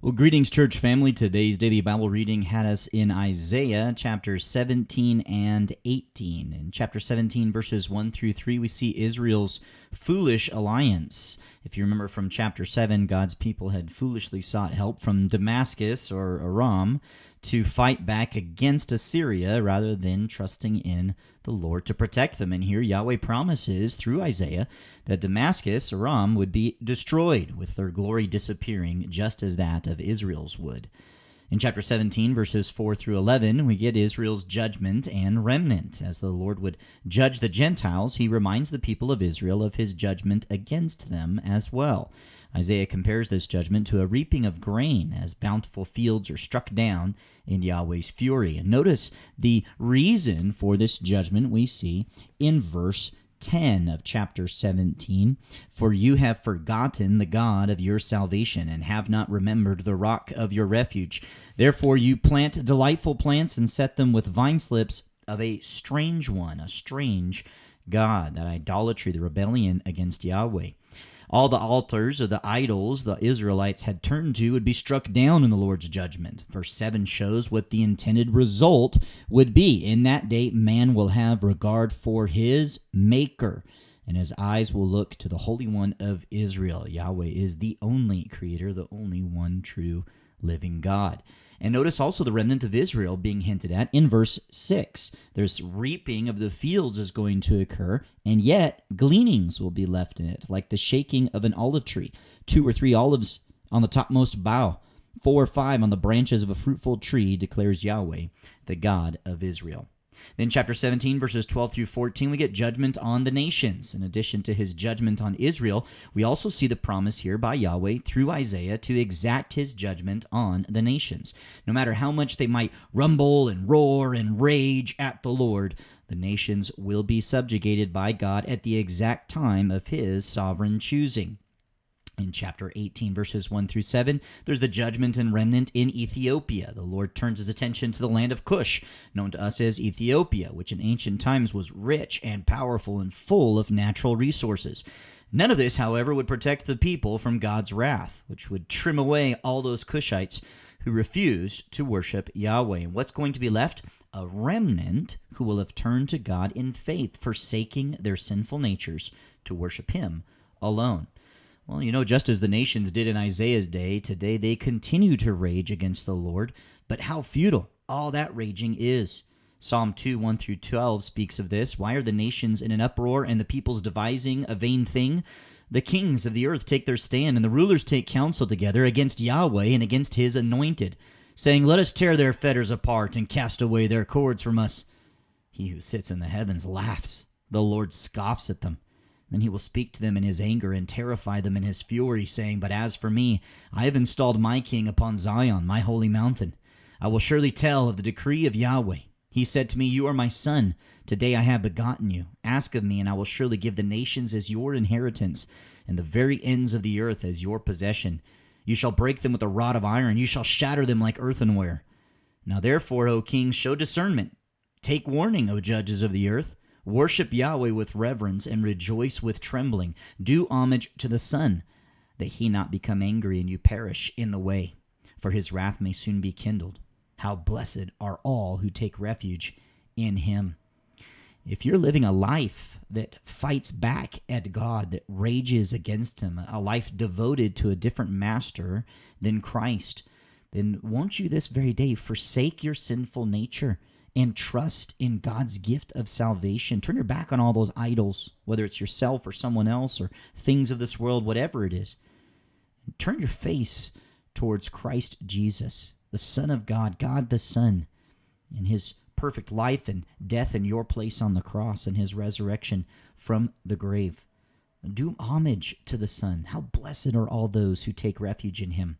Well, greetings, church family. Today's daily Bible reading had us in Isaiah chapter 17 and 18. In chapter 17, verses 1 through 3, we see Israel's foolish alliance. If you remember from chapter 7, God's people had foolishly sought help from Damascus or Aram to fight back against Assyria rather than trusting in the Lord to protect them. And here Yahweh promises through Isaiah that Damascus, Aram, would be destroyed, with their glory disappearing just as that of Israel's would. In chapter 17, verses 4 through 11, we get Israel's judgment and remnant. As the Lord would judge the Gentiles, he reminds the people of Israel of his judgment against them as well. Isaiah compares this judgment to a reaping of grain as bountiful fields are struck down in Yahweh's fury. And notice the reason for this judgment we see in verse 10 of chapter 17. For you have forgotten the God of your salvation and have not remembered the rock of your refuge. Therefore you plant delightful plants and set them with vine slips of a strange one, a strange God, that idolatry, the rebellion against Yahweh. All the altars of the idols the Israelites had turned to would be struck down in the Lord's judgment. Verse 7 shows what the intended result would be. In that day, man will have regard for his Maker, and his eyes will look to the Holy One of Israel. Yahweh is the only Creator, the only one true living God. And notice also the remnant of Israel being hinted at in verse 6. There's reaping of the fields is going to occur, and yet gleanings will be left in it, like the shaking of an olive tree. 2 or 3 olives on the topmost bough, 4 or 5 on the branches of a fruitful tree, declares Yahweh, the God of Israel. Then chapter 17, verses 12 through 14, we get judgment on the nations. In addition to his judgment on Israel, we also see the promise here by Yahweh through Isaiah to exact his judgment on the nations. No matter how much they might rumble and roar and rage at the Lord, the nations will be subjugated by God at the exact time of his sovereign choosing. In chapter 18, verses 1 through 7, there's the judgment and remnant in Ethiopia. The Lord turns his attention to the land of Cush, known to us as Ethiopia, which in ancient times was rich and powerful and full of natural resources. None of this, however, would protect the people from God's wrath, which would trim away all those Cushites who refused to worship Yahweh. And what's going to be left? A remnant who will have turned to God in faith, forsaking their sinful natures to worship him alone. Well, just as the nations did in Isaiah's day, today they continue to rage against the Lord, but how futile all that raging is. Psalm 2, 1 through 12 speaks of this. Why are the nations in an uproar and the peoples devising a vain thing? The kings of the earth take their stand and the rulers take counsel together against Yahweh and against his anointed, saying, let us tear their fetters apart and cast away their cords from us. He who sits in the heavens laughs. The Lord scoffs at them. Then he will speak to them in his anger and terrify them in his fury, saying, but as for me, I have installed my king upon Zion, my holy mountain. I will surely tell of the decree of Yahweh. He said to me, you are my son. Today I have begotten you. Ask of me, and I will surely give the nations as your inheritance, and the very ends of the earth as your possession. You shall break them with a rod of iron. You shall shatter them like earthenware. Now therefore, O kings, show discernment. Take warning, O judges of the earth. Worship Yahweh with reverence and rejoice with trembling. Do homage to the Son, that he not become angry and you perish in the way, for his wrath may soon be kindled. How blessed are all who take refuge in him. If you're living a life that fights back at God, that rages against him, a life devoted to a different master than Christ, then won't you this very day forsake your sinful nature and trust in God's gift of salvation? Turn your back on all those idols, whether it's yourself or someone else or things of this world, whatever it is. And turn your face towards Christ Jesus, the Son of God, God the Son, and his perfect life and death in your place on the cross and his resurrection from the grave. Do homage to the Son. How blessed are all those who take refuge in him.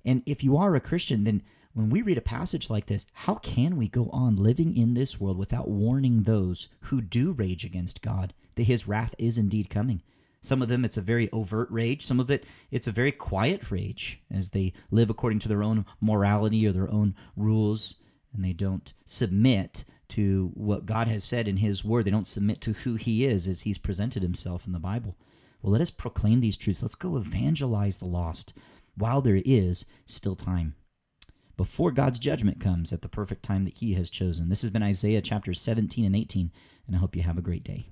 And if you are a Christian, then when we read a passage like this, how can we go on living in this world without warning those who do rage against God that his wrath is indeed coming? Some of them, it's a very overt rage. Some of it, it's a very quiet rage as they live according to their own morality or their own rules, and they don't submit to what God has said in his word. They don't submit to who he is as he's presented himself in the Bible. Well, let us proclaim these truths. Let's go evangelize the lost. while there is still time, before God's judgment comes at the perfect time that he has chosen. This has been Isaiah chapters 17 and 18, and I hope you have a great day.